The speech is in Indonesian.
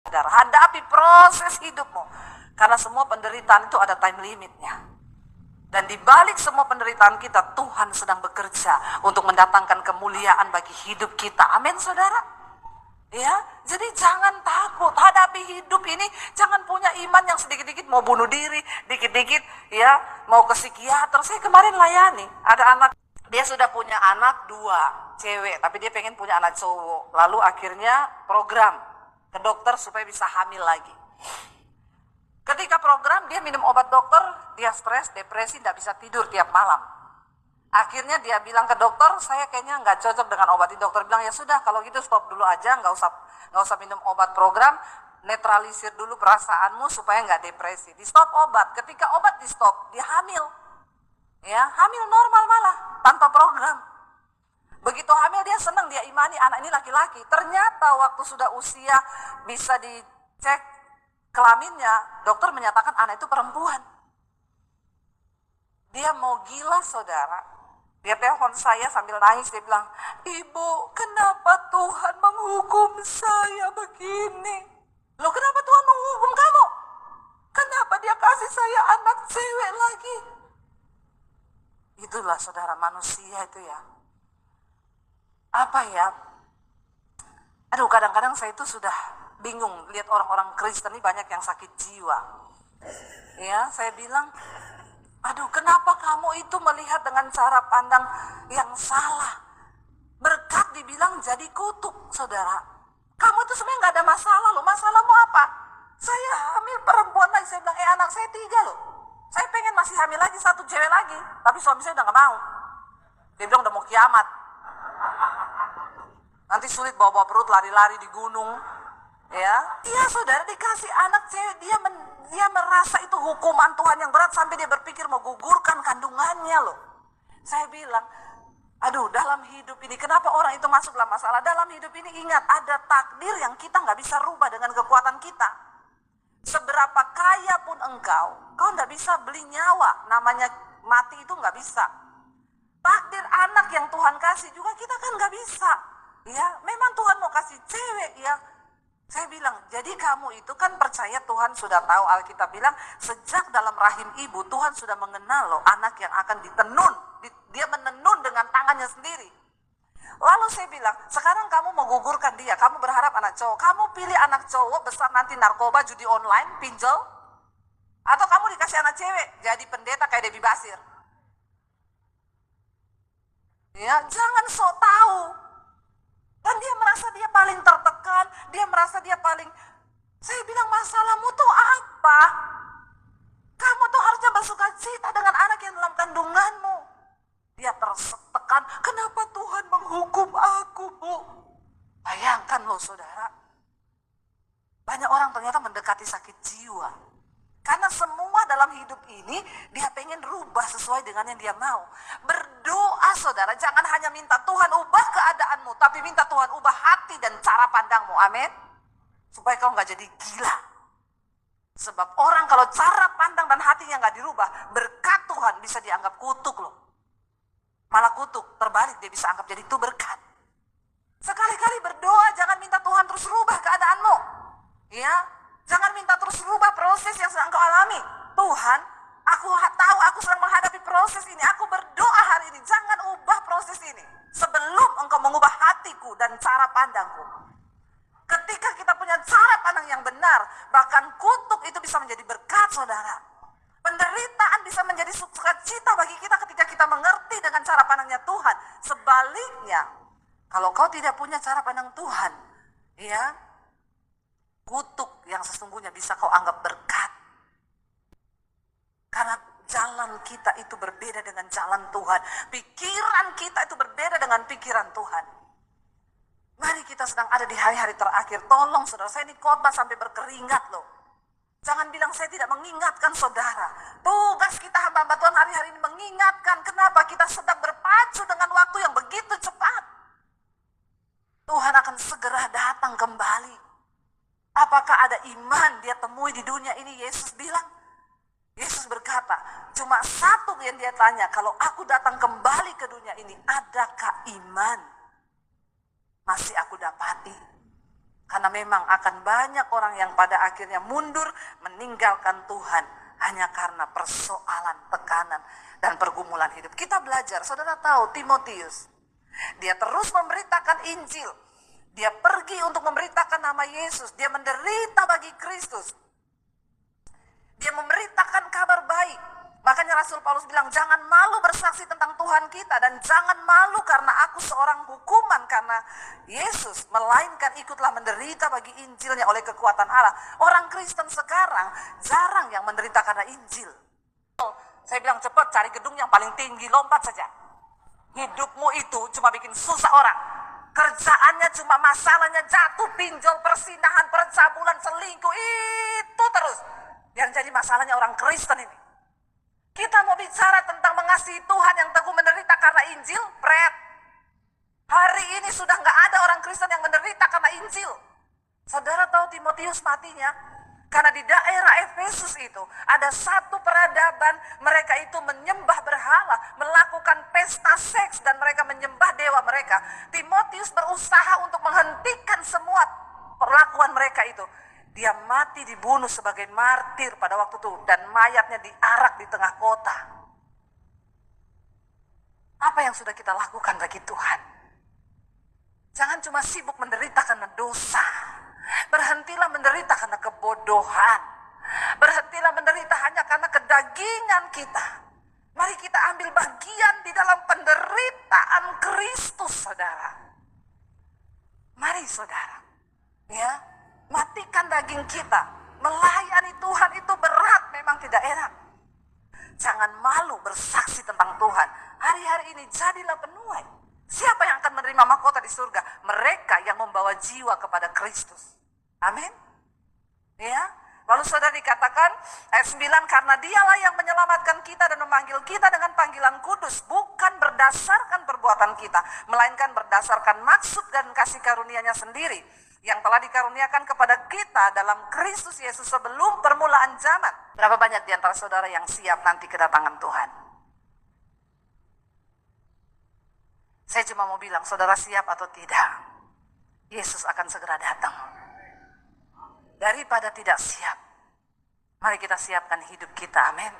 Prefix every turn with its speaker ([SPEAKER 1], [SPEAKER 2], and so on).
[SPEAKER 1] Saudara, hadapi proses hidupmu. Karena semua penderitaan itu ada time limitnya. Dan di balik semua penderitaan kita, Tuhan sedang bekerja untuk mendatangkan kemuliaan bagi hidup kita. Amin, saudara. Ya, jadi jangan takut hadapi hidup ini. Jangan punya iman yang sedikit-dikit mau bunuh diri, dikit-dikit ya mau ke psikiater. Saya kemarin layani, ada anak, dia sudah punya anak 2 cewek, tapi dia pengen punya anak cowok. Lalu akhirnya program ke dokter supaya bisa hamil lagi. Ketika program, dia minum obat dokter, dia stres, depresi, tidak bisa tidur tiap malam. Akhirnya dia bilang ke dokter, saya kayaknya nggak cocok dengan obat ini. Dokter bilang, ya sudah, kalau gitu stop dulu aja, nggak usah minum obat program, netralisir dulu perasaanmu supaya nggak depresi. Di stop obat, ketika obat di stop, dia hamil. Ya, hamil normal malah, tanpa program. Begitu hamil dia senang, dia imani anak ini laki-laki. Ternyata waktu sudah usia bisa dicek kelaminnya, dokter menyatakan anak itu perempuan. Dia mau gila, saudara. Dia telepon saya sambil nangis, dia bilang, "Ibu, kenapa Tuhan menghukum saya begini? Loh, kenapa Tuhan menghukum kamu? Kenapa dia kasih saya anak cewek lagi?" Itulah saudara, manusia itu ya. Apa ya? Aduh, kadang-kadang saya itu sudah bingung lihat orang-orang Kristen ini banyak yang sakit jiwa. Ya, saya bilang, aduh, kenapa kamu itu melihat dengan cara pandang yang salah? Berkat dibilang jadi kutuk, saudara. Kamu tuh sebenarnya nggak ada masalah loh. Masalahmu apa? Saya hamil perempuan lagi. Saya bilang, anak saya 3 loh. Saya pengen masih hamil lagi 1 cewek lagi. Tapi suami saya udah nggak mau. Dia bilang udah mau kiamat. Nanti sulit bawa-bawa perut, lari-lari di gunung. Ya, iya saudara, dikasih anak cewek, dia merasa itu hukuman Tuhan yang berat sampai dia berpikir mau gugurkan kandungannya loh. Saya bilang, aduh, dalam hidup ini kenapa orang itu masuk dalam masalah? Dalam hidup ini ingat, ada takdir yang kita nggak bisa rubah dengan kekuatan kita. Seberapa kaya pun engkau nggak bisa beli nyawa, namanya mati itu nggak bisa. Takdir anak yang Tuhan kasih juga kita kan nggak bisa. Ya, memang Tuhan mau kasih cewek ya. Saya bilang, jadi kamu itu kan percaya Tuhan sudah tahu, Alkitab bilang, sejak dalam rahim ibu, Tuhan sudah mengenal loh anak yang akan ditenun. Dia menenun dengan tangannya sendiri. Lalu saya bilang, sekarang kamu mau gugurkan dia, kamu berharap anak cowok. Kamu pilih anak cowok besar nanti narkoba, judi online, pinjol. Atau kamu dikasih anak cewek, jadi pendeta kayak Debbie Basir. Ya, jangan sok tahu. Dan dia merasa dia paling tertekan, dia merasa dia paling, saya bilang masalahmu tuh apa? Kamu tuh harusnya bersuka cita dengan anak yang dalam kandunganmu. Dia tertekan, kenapa Tuhan menghukum aku, Bu? Bayangkan loh saudara, banyak orang ternyata mendekati sakit jiwa. Karena semua dalam hidup ini dia pengen rubah sesuai dengan yang dia mau. Berdoa saudara, jangan hanya minta Tuhan ubah keadaanmu, tapi minta Tuhan ubah hati dan cara pandangmu, amin. Supaya kau gak jadi gila. Sebab orang kalau cara pandang dan hatinya gak dirubah, berkat Tuhan bisa dianggap kutuk loh. Malah kutuk, terbalik dia bisa anggap jadi itu berkat. Sekali-kali berdoa, jangan minta Tuhan terus rubah keadaanmu. Ya, jangan minta terus rubah proses yang sedang kau alami. Tuhan, aku tahu aku sedang menghadapi proses ini. Aku berdoa hari ini, jangan ubah proses ini sebelum engkau mengubah hatiku dan cara pandangku. Ketika kita punya cara pandang yang benar, bahkan kutuk itu bisa menjadi berkat, saudara. Penderitaan bisa menjadi sukacita bagi kita ketika kita mengerti dengan cara pandangnya Tuhan. Sebaliknya, kalau kau tidak punya cara pandang Tuhan, ya, kutuk yang sesungguhnya bisa kau anggap berkat. Karena jalan kita itu berbeda dengan jalan Tuhan. Pikiran kita itu berbeda dengan pikiran Tuhan. Mari kita sedang ada di hari-hari terakhir. Tolong saudara, saya ini khotbah sampai berkeringat loh. Jangan bilang saya tidak mengingatkan saudara. Tugas kita hamba-hamba Tuhan hari-hari ini mengingatkan. Kenapa kita sedang berpacu dengan waktu yang begitu cepat. Tuhan akan segera datang kembali. Apakah ada iman dia temui di dunia ini? Yesus bilang. Yesus berkata, cuma satu yang dia tanya, kalau aku datang kembali ke dunia ini, adakah iman? Masih aku dapati. Karena memang akan banyak orang yang pada akhirnya mundur meninggalkan Tuhan hanya karena persoalan, tekanan, dan pergumulan hidup. Kita belajar, saudara tahu Timotius, dia terus memberitakan Injil. Dia pergi untuk memberitakan nama Yesus. Dia menderita bagi Kristus. Dia memberitakan kabar baik. Makanya Rasul Paulus bilang, jangan malu bersaksi tentang Tuhan kita. Dan jangan malu karena aku seorang hukuman karena Yesus. Melainkan ikutlah menderita bagi Injilnya oleh kekuatan Allah. Orang Kristen sekarang jarang yang menderita karena Injil. Saya bilang cepat cari gedung yang paling tinggi, lompat saja. Hidupmu itu cuma bikin susah orang. Kerjaannya cuma masalahnya jatuh, pinjol, persinahan, percabulan, selingkuh. Itu terus yang jadi masalahnya orang Kristen ini. Kita mau bicara tentang mengasihi Tuhan yang teguh menderita karena Injil, pret. Hari ini sudah nggak ada orang Kristen yang menderita karena Injil. Saudara tahu Timotius matinya? Karena di daerah Efesus itu ada satu peradaban, mereka itu menyembah berhala, melakukan pesta seks dan mereka menyembah dewa mereka. Timotius berusaha untuk menghentikan semua perlakuan mereka itu. Dia mati dibunuh sebagai martir pada waktu itu dan mayatnya diarak di tengah kota. Apa yang sudah kita lakukan bagi Tuhan? Jangan cuma sibuk menderita karena dosa. Berhentilah menderita karena kebodohan. Berhentilah menderita hanya karena kedagingan kita. Mari kita ambil bagian di dalam penderitaan Kristus, saudara. Mari saudara, ya, matikan daging kita. Melayani Tuhan itu berat, memang tidak enak. Jangan malu bersaksi tentang Tuhan. Hari-hari ini jadilah penuai. Siapa yang akan menerima mahkota di surga? Mereka yang membawa jiwa kepada Kristus. Amin. Ya. Lalu saudara dikatakan ayat 9, karena dialah yang menyelamatkan kita dan memanggil kita dengan panggilan kudus, bukan berdasarkan perbuatan kita, melainkan berdasarkan maksud dan kasih karunia-Nya sendiri yang telah dikaruniakan kepada kita dalam Kristus Yesus sebelum permulaan zaman. Berapa banyak di antara saudara yang siap nanti kedatangan Tuhan? Saya cuma mau bilang, saudara siap atau tidak? Yesus akan segera datang. Daripada tidak siap, mari kita siapkan hidup kita, amin.